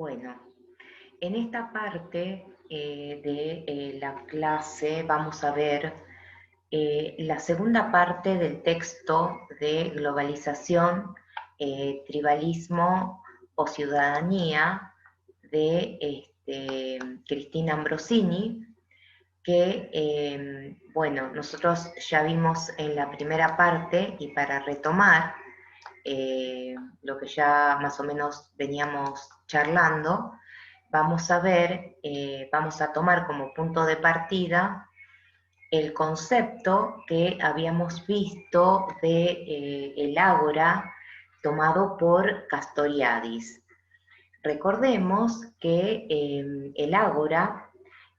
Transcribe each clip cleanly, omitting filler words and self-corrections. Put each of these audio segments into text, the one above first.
Bueno, en esta parte de la clase vamos a ver la segunda parte del texto de globalización, tribalismo o ciudadanía de Cristina Ambrosini, que, bueno, nosotros ya vimos en la primera parte y para retomar lo que ya más o menos veníamos charlando, vamos a ver, vamos a tomar como punto de partida el concepto que habíamos visto de el ágora tomado por Castoriadis. Recordemos que el ágora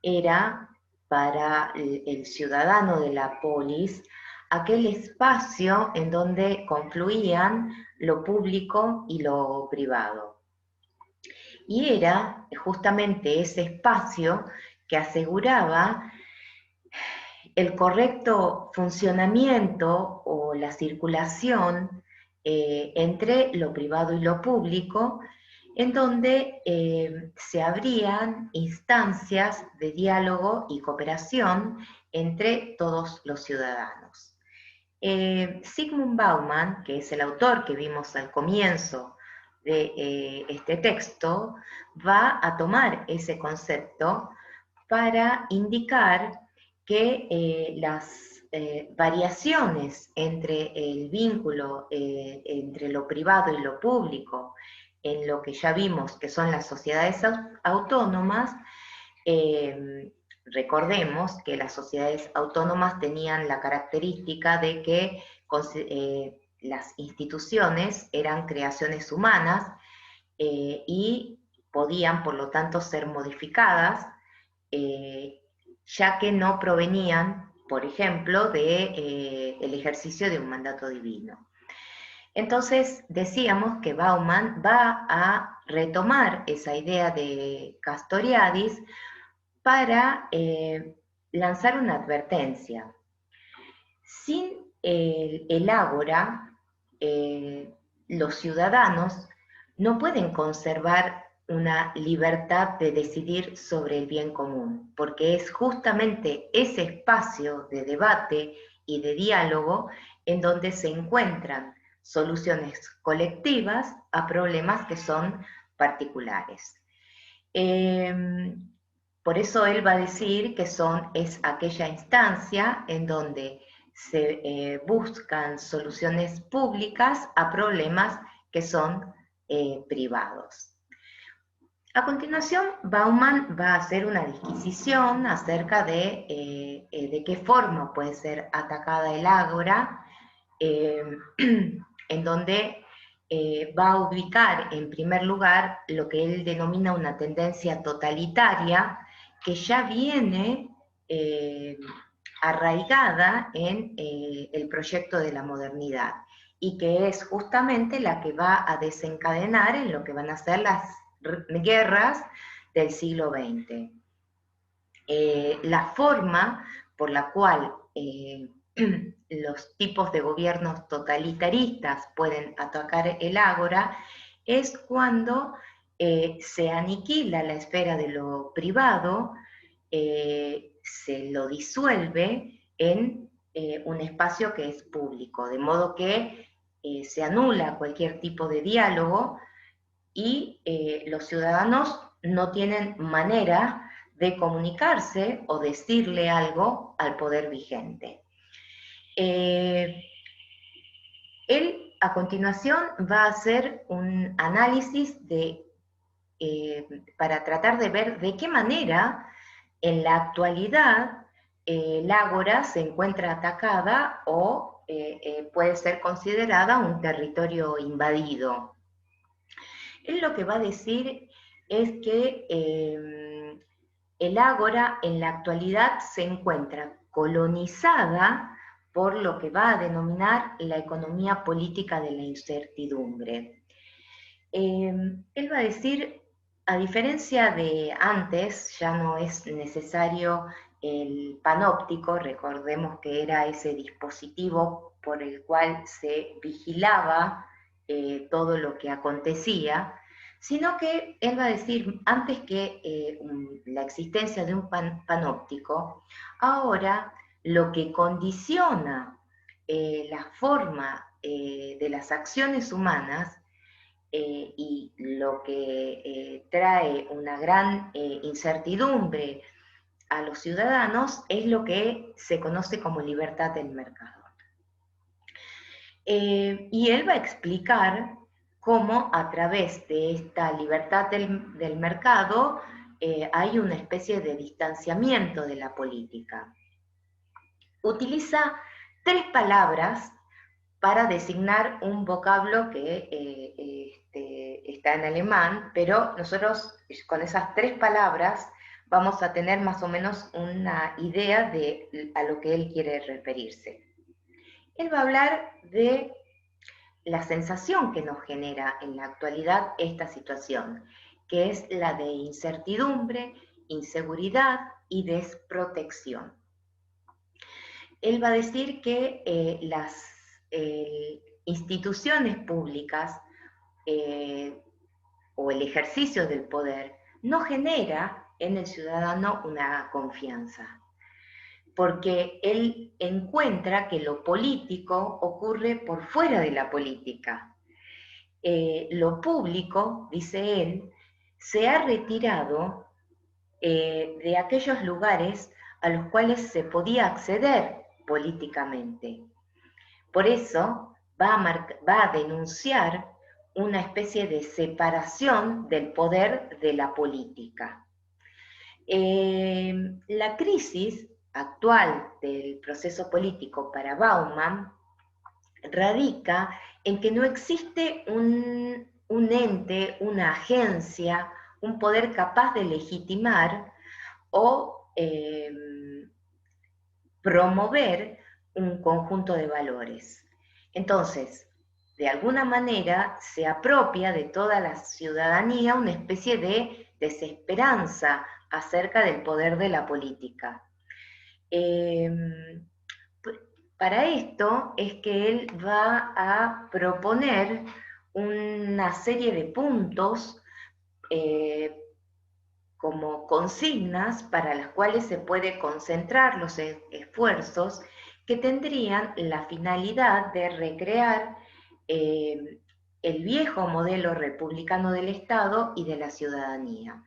era para el ciudadano de la polis aquel espacio en donde confluían lo público y lo privado. Y era justamente ese espacio que aseguraba el correcto funcionamiento o la circulación entre lo privado y lo público, en donde se abrían instancias de diálogo y cooperación entre todos los ciudadanos. Zygmunt Bauman, que es el autor que vimos al comienzo de este texto, va a tomar ese concepto para indicar que las variaciones entre el vínculo entre lo privado y lo público, en lo que ya vimos que son las sociedades autónomas, recordemos que las sociedades autónomas tenían la característica de que las instituciones eran creaciones humanas y podían, por lo tanto, ser modificadas, ya que no provenían, por ejemplo, de el ejercicio de un mandato divino. Entonces decíamos que Bauman va a retomar esa idea de Castoriadis para lanzar una advertencia. Sin el ágora, los ciudadanos no pueden conservar una libertad de decidir sobre el bien común, porque es justamente ese espacio de debate y de diálogo en donde se encuentran soluciones colectivas a problemas que son particulares. Por eso él va a decir que es aquella instancia en donde se buscan soluciones públicas a problemas que son privados. A continuación, Bauman va a hacer una disquisición acerca de qué forma puede ser atacada el ágora, en donde va a ubicar en primer lugar lo que él denomina una tendencia totalitaria que ya viene arraigada en el proyecto de la modernidad y que es justamente la que va a desencadenar en lo que van a ser las guerras del siglo XX. La forma por la cual los tipos de gobiernos totalitaristas pueden atacar el ágora es cuando se aniquila la esfera de lo privado, se lo disuelve en un espacio que es público, de modo que se anula cualquier tipo de diálogo y los ciudadanos no tienen manera de comunicarse o decirle algo al poder vigente. Él a continuación va a hacer un análisis para tratar de ver de qué manera en la actualidad el ágora se encuentra atacada o puede ser considerada un territorio invadido. Él lo que va a decir es que el ágora en la actualidad se encuentra colonizada por lo que va a denominar la economía política de la incertidumbre. Él va a decir, a diferencia de antes, ya no es necesario el panóptico, recordemos que era ese dispositivo por el cual se vigilaba todo lo que acontecía, sino que él va a decir, antes que la existencia de un panóptico, ahora lo que condiciona la forma de las acciones humanas y lo que trae una gran incertidumbre a los ciudadanos es lo que se conoce como libertad del mercado. Y él va a explicar cómo a través de esta libertad del mercado hay una especie de distanciamiento de la política. Utiliza 3 palabras para designar un vocablo que está en alemán, pero nosotros con esas 3 palabras vamos a tener más o menos una idea de a lo que él quiere referirse. Él va a hablar de la sensación que nos genera en la actualidad esta situación, que es la de incertidumbre, inseguridad y desprotección. Él va a decir que las instituciones públicas o el ejercicio del poder no genera en el ciudadano una confianza, porque él encuentra que lo político ocurre por fuera de la política. Lo público, dice él, se ha retirado de aquellos lugares a los cuales se podía acceder políticamente. Por eso va a denunciar una especie de separación del poder de la política. La crisis actual del proceso político para Bauman radica en que no existe un ente, una agencia, un poder capaz de legitimar o promover un conjunto de valores. Entonces, de alguna manera se apropia de toda la ciudadanía una especie de desesperanza acerca del poder de la política. Para esto es que él va a proponer una serie de puntos como consignas para las cuales se puede concentrar los esfuerzos que tendrían la finalidad de recrear el viejo modelo republicano del Estado y de la ciudadanía.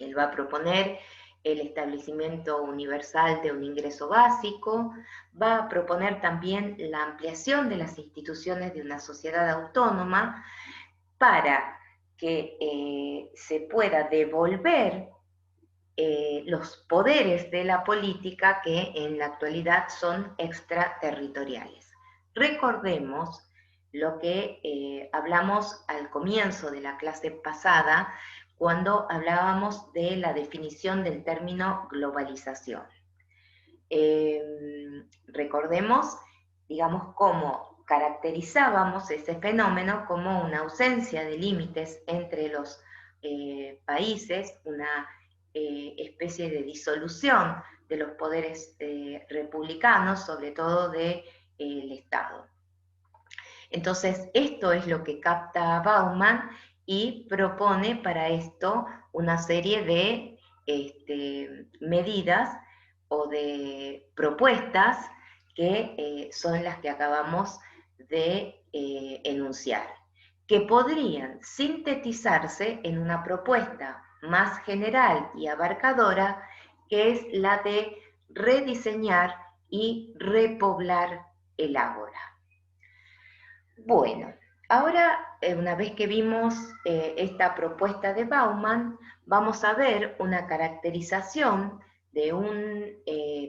Él va a proponer el establecimiento universal de un ingreso básico, va a proponer también la ampliación de las instituciones de una sociedad autónoma para que se pueda devolver los poderes de la política que en la actualidad son extraterritoriales. Recordemos lo que hablamos al comienzo de la clase pasada, cuando hablábamos de la definición del término globalización. Recordemos, digamos, cómo caracterizábamos ese fenómeno como una ausencia de límites entre los países, una especie de disolución de los poderes republicanos, sobre todo del Estado. Entonces, esto es lo que capta Bauman y propone para esto una serie de medidas o de propuestas que son las que acabamos de enunciar, que podrían sintetizarse en una propuesta más general y abarcadora, que es la de rediseñar y repoblar el ágora. Bueno, ahora, una vez que vimos esta propuesta de Bauman, vamos a ver una caracterización de un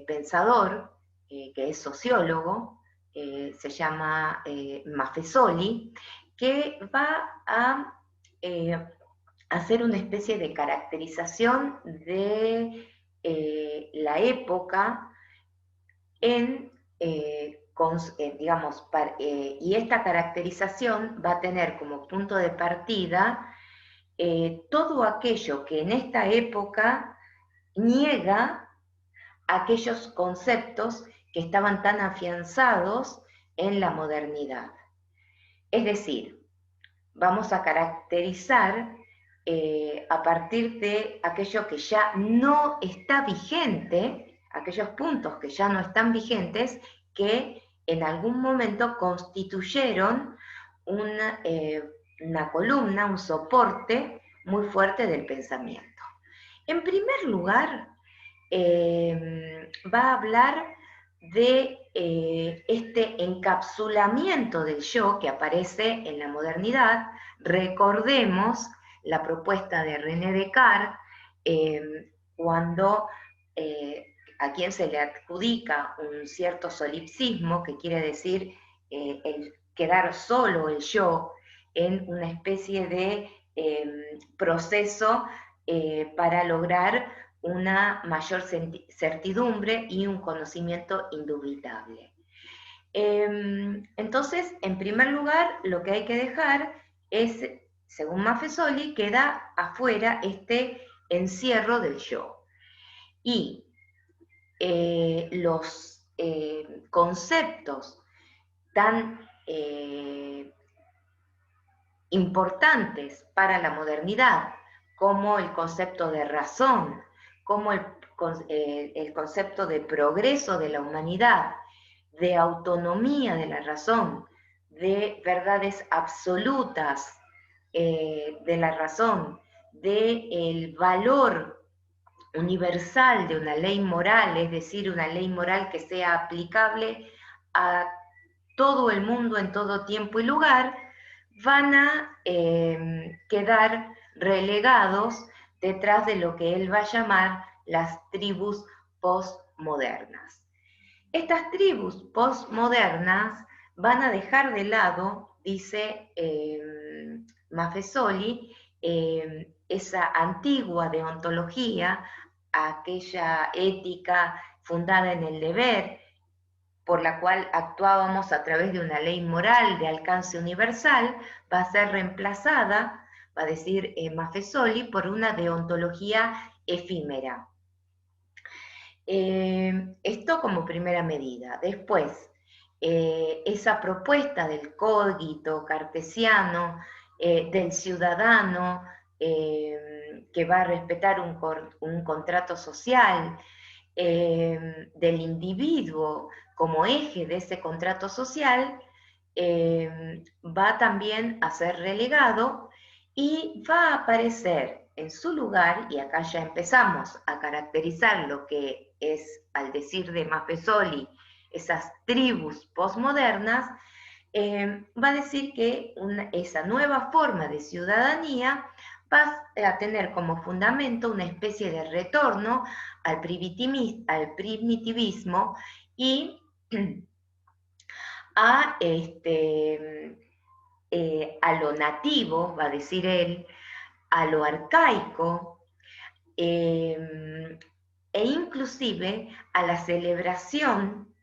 pensador que es sociólogo, se llama Maffesoli, que va a hacer una especie de caracterización de la época en digamos, y esta caracterización va a tener como punto de partida todo aquello que en esta época niega aquellos conceptos que estaban tan afianzados en la modernidad. Es decir, vamos a caracterizar a partir de aquello que ya no está vigente, aquellos puntos que ya no están vigentes, que en algún momento constituyeron una columna, un soporte muy fuerte del pensamiento. En primer lugar, va a hablar de este encapsulamiento del yo que aparece en la modernidad. Recordemos la propuesta de René Descartes, cuando a quien se le adjudica un cierto solipsismo, que quiere decir el quedar solo el yo en una especie de proceso para lograr una mayor certidumbre y un conocimiento indubitable. Entonces, en primer lugar, lo que hay que dejar es, según Maffesoli, queda afuera este encierro del yo. Y los conceptos tan importantes para la modernidad, como el concepto de razón, como el concepto de progreso de la humanidad, de autonomía de la razón, de verdades absolutas de la razón, de el valor universal de una ley moral, es decir, una ley moral que sea aplicable a todo el mundo en todo tiempo y lugar, van a quedar relegados detrás de lo que él va a llamar las tribus postmodernas. Estas tribus postmodernas van a dejar de lado, dice Maffesoli, esa antigua deontología, aquella ética fundada en el deber, por la cual actuábamos a través de una ley moral de alcance universal, va a ser reemplazada, va a decir Maffesoli, por una deontología efímera. Esto como primera medida. Después, esa propuesta del cogito cartesiano, del ciudadano, que va a respetar un contrato social, del individuo como eje de ese contrato social, va también a ser relegado y va a aparecer en su lugar, y acá ya empezamos a caracterizar lo que es, al decir de Maffesoli, esas tribus postmodernas, va a decir que esa nueva forma de ciudadanía va a tener como fundamento una especie de retorno al primitivismo y a lo nativo, va a decir él, a lo arcaico, e inclusive a la celebración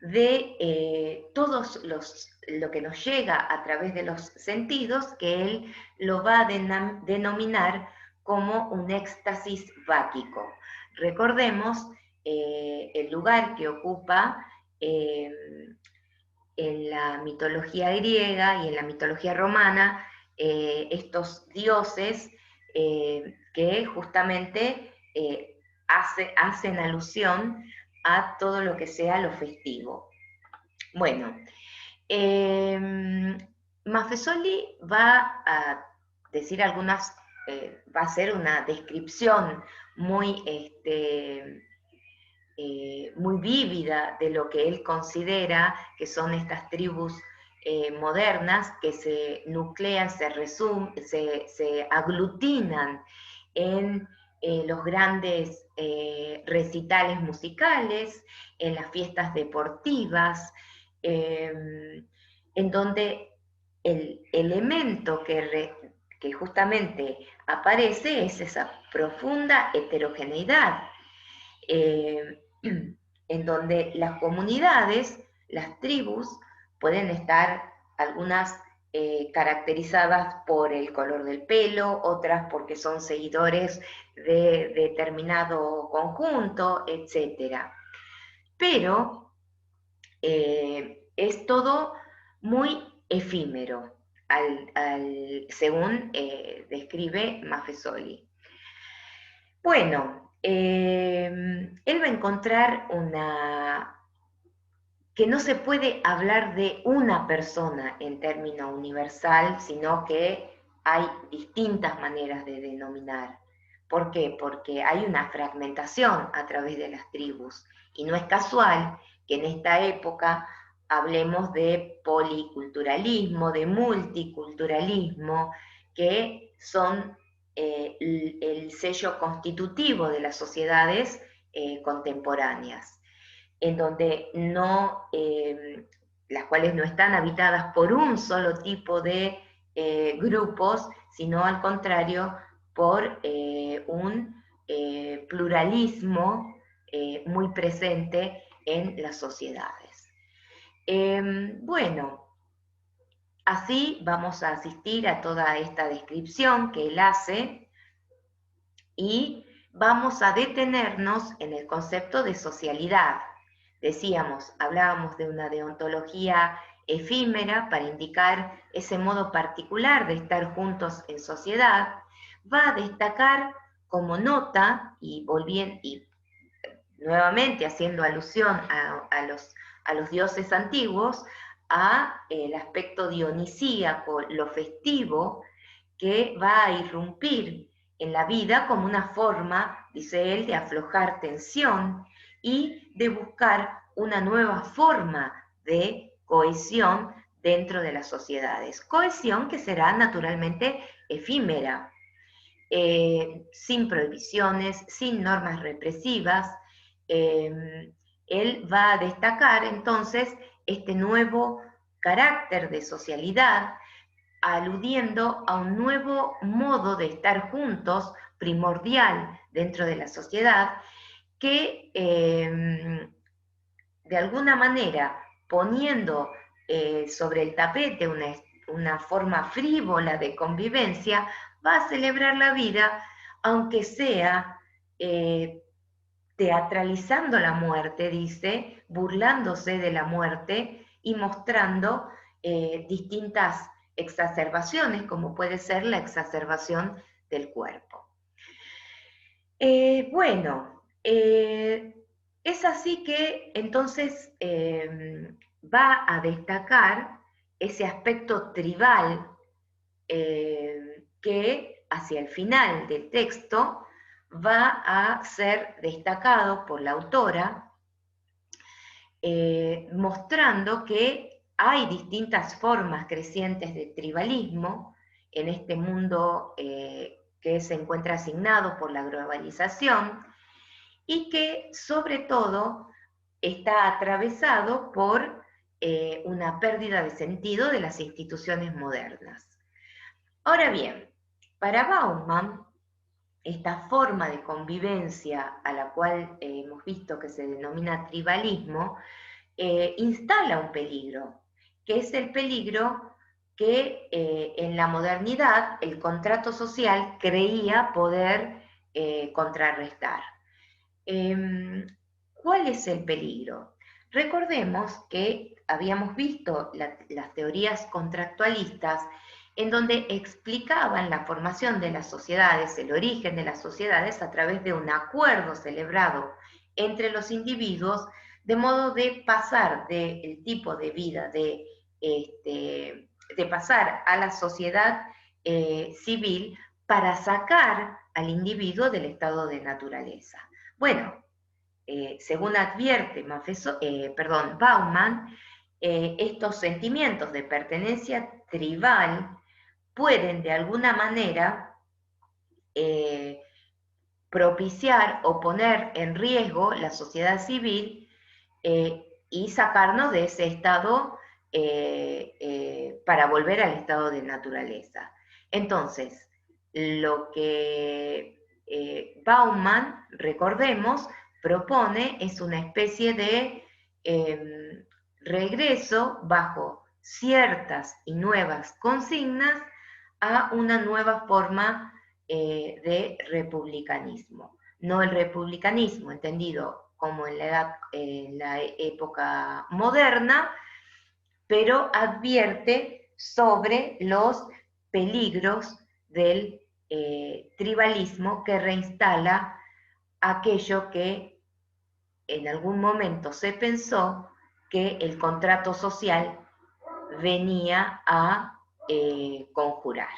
de lo que nos llega a través de los sentidos, que él lo va a denominar como un éxtasis báquico. Recordemos el lugar que ocupa en la mitología griega y en la mitología romana estos dioses que justamente hacen alusión a todo lo que sea lo festivo. Bueno, Maffesoli va a decir algunas, va a hacer una descripción muy, muy vívida de lo que él considera que son estas tribus modernas que se nuclean, se aglutinan en los grandes recitales musicales, en las fiestas deportivas, en donde el elemento que justamente aparece es esa profunda heterogeneidad, en donde las comunidades, las tribus, pueden estar algunas caracterizadas por el color del pelo, otras porque son seguidores de determinado conjunto, etc. Pero es todo muy efímero. según describe Maffesoli. Bueno, él va a encontrar que no se puede hablar de una persona en término universal, sino que hay distintas maneras de denominar. ¿Por qué? Porque hay una fragmentación a través de las tribus, y no es casual que en esta época hablemos de policulturalismo, de multiculturalismo, que son el sello constitutivo de las sociedades contemporáneas, en donde no, las cuales no están habitadas por un solo tipo de grupos, sino al contrario, por un pluralismo muy presente en las sociedades. Bueno, así vamos a asistir a toda esta descripción que él hace y vamos a detenernos en el concepto de socialidad. Decíamos, hablábamos de una deontología efímera para indicar ese modo particular de estar juntos en sociedad. Va a destacar como nota, y nuevamente haciendo alusión a los dioses antiguos, a el aspecto dionisíaco, lo festivo, que va a irrumpir en la vida como una forma, dice él, de aflojar tensión y de buscar una nueva forma de cohesión dentro de las sociedades. Cohesión que será naturalmente efímera, sin prohibiciones, sin normas represivas. Él va a destacar entonces este nuevo carácter de socialidad, aludiendo a un nuevo modo de estar juntos, primordial dentro de la sociedad, que de alguna manera, poniendo sobre el tapete una forma frívola de convivencia, va a celebrar la vida, aunque sea teatralizando la muerte, dice, burlándose de la muerte y mostrando distintas exacerbaciones, como puede ser la exacerbación del cuerpo. Bueno, es así que entonces va a destacar ese aspecto tribal que hacia el final del texto va a ser destacado por la autora, mostrando que hay distintas formas crecientes de tribalismo en este mundo que se encuentra asignado por la globalización y que sobre todo está atravesado por una pérdida de sentido de las instituciones modernas. Ahora bien, para Bauman, esta forma de convivencia a la cual hemos visto que se denomina tribalismo, instala un peligro, que es el peligro que en la modernidad el contrato social creía poder contrarrestar. ¿Cuál es el peligro? Recordemos que habíamos visto las teorías contractualistas en donde explicaban la formación de las sociedades, el origen de las sociedades a través de un acuerdo celebrado entre los individuos, de modo de pasar del tipo de vida, de pasar a la sociedad civil para sacar al individuo del estado de naturaleza. Bueno, según advierte Bauman, estos sentimientos de pertenencia tribal pueden de alguna manera propiciar o poner en riesgo la sociedad civil y sacarnos de ese estado para volver al estado de naturaleza. Entonces, lo que Bauman, recordemos, propone es una especie de regreso bajo ciertas y nuevas consignas a una nueva forma de republicanismo. No el republicanismo entendido como en la época moderna, pero advierte sobre los peligros del tribalismo que reinstala aquello que en algún momento se pensó que el contrato social venía a conjurar.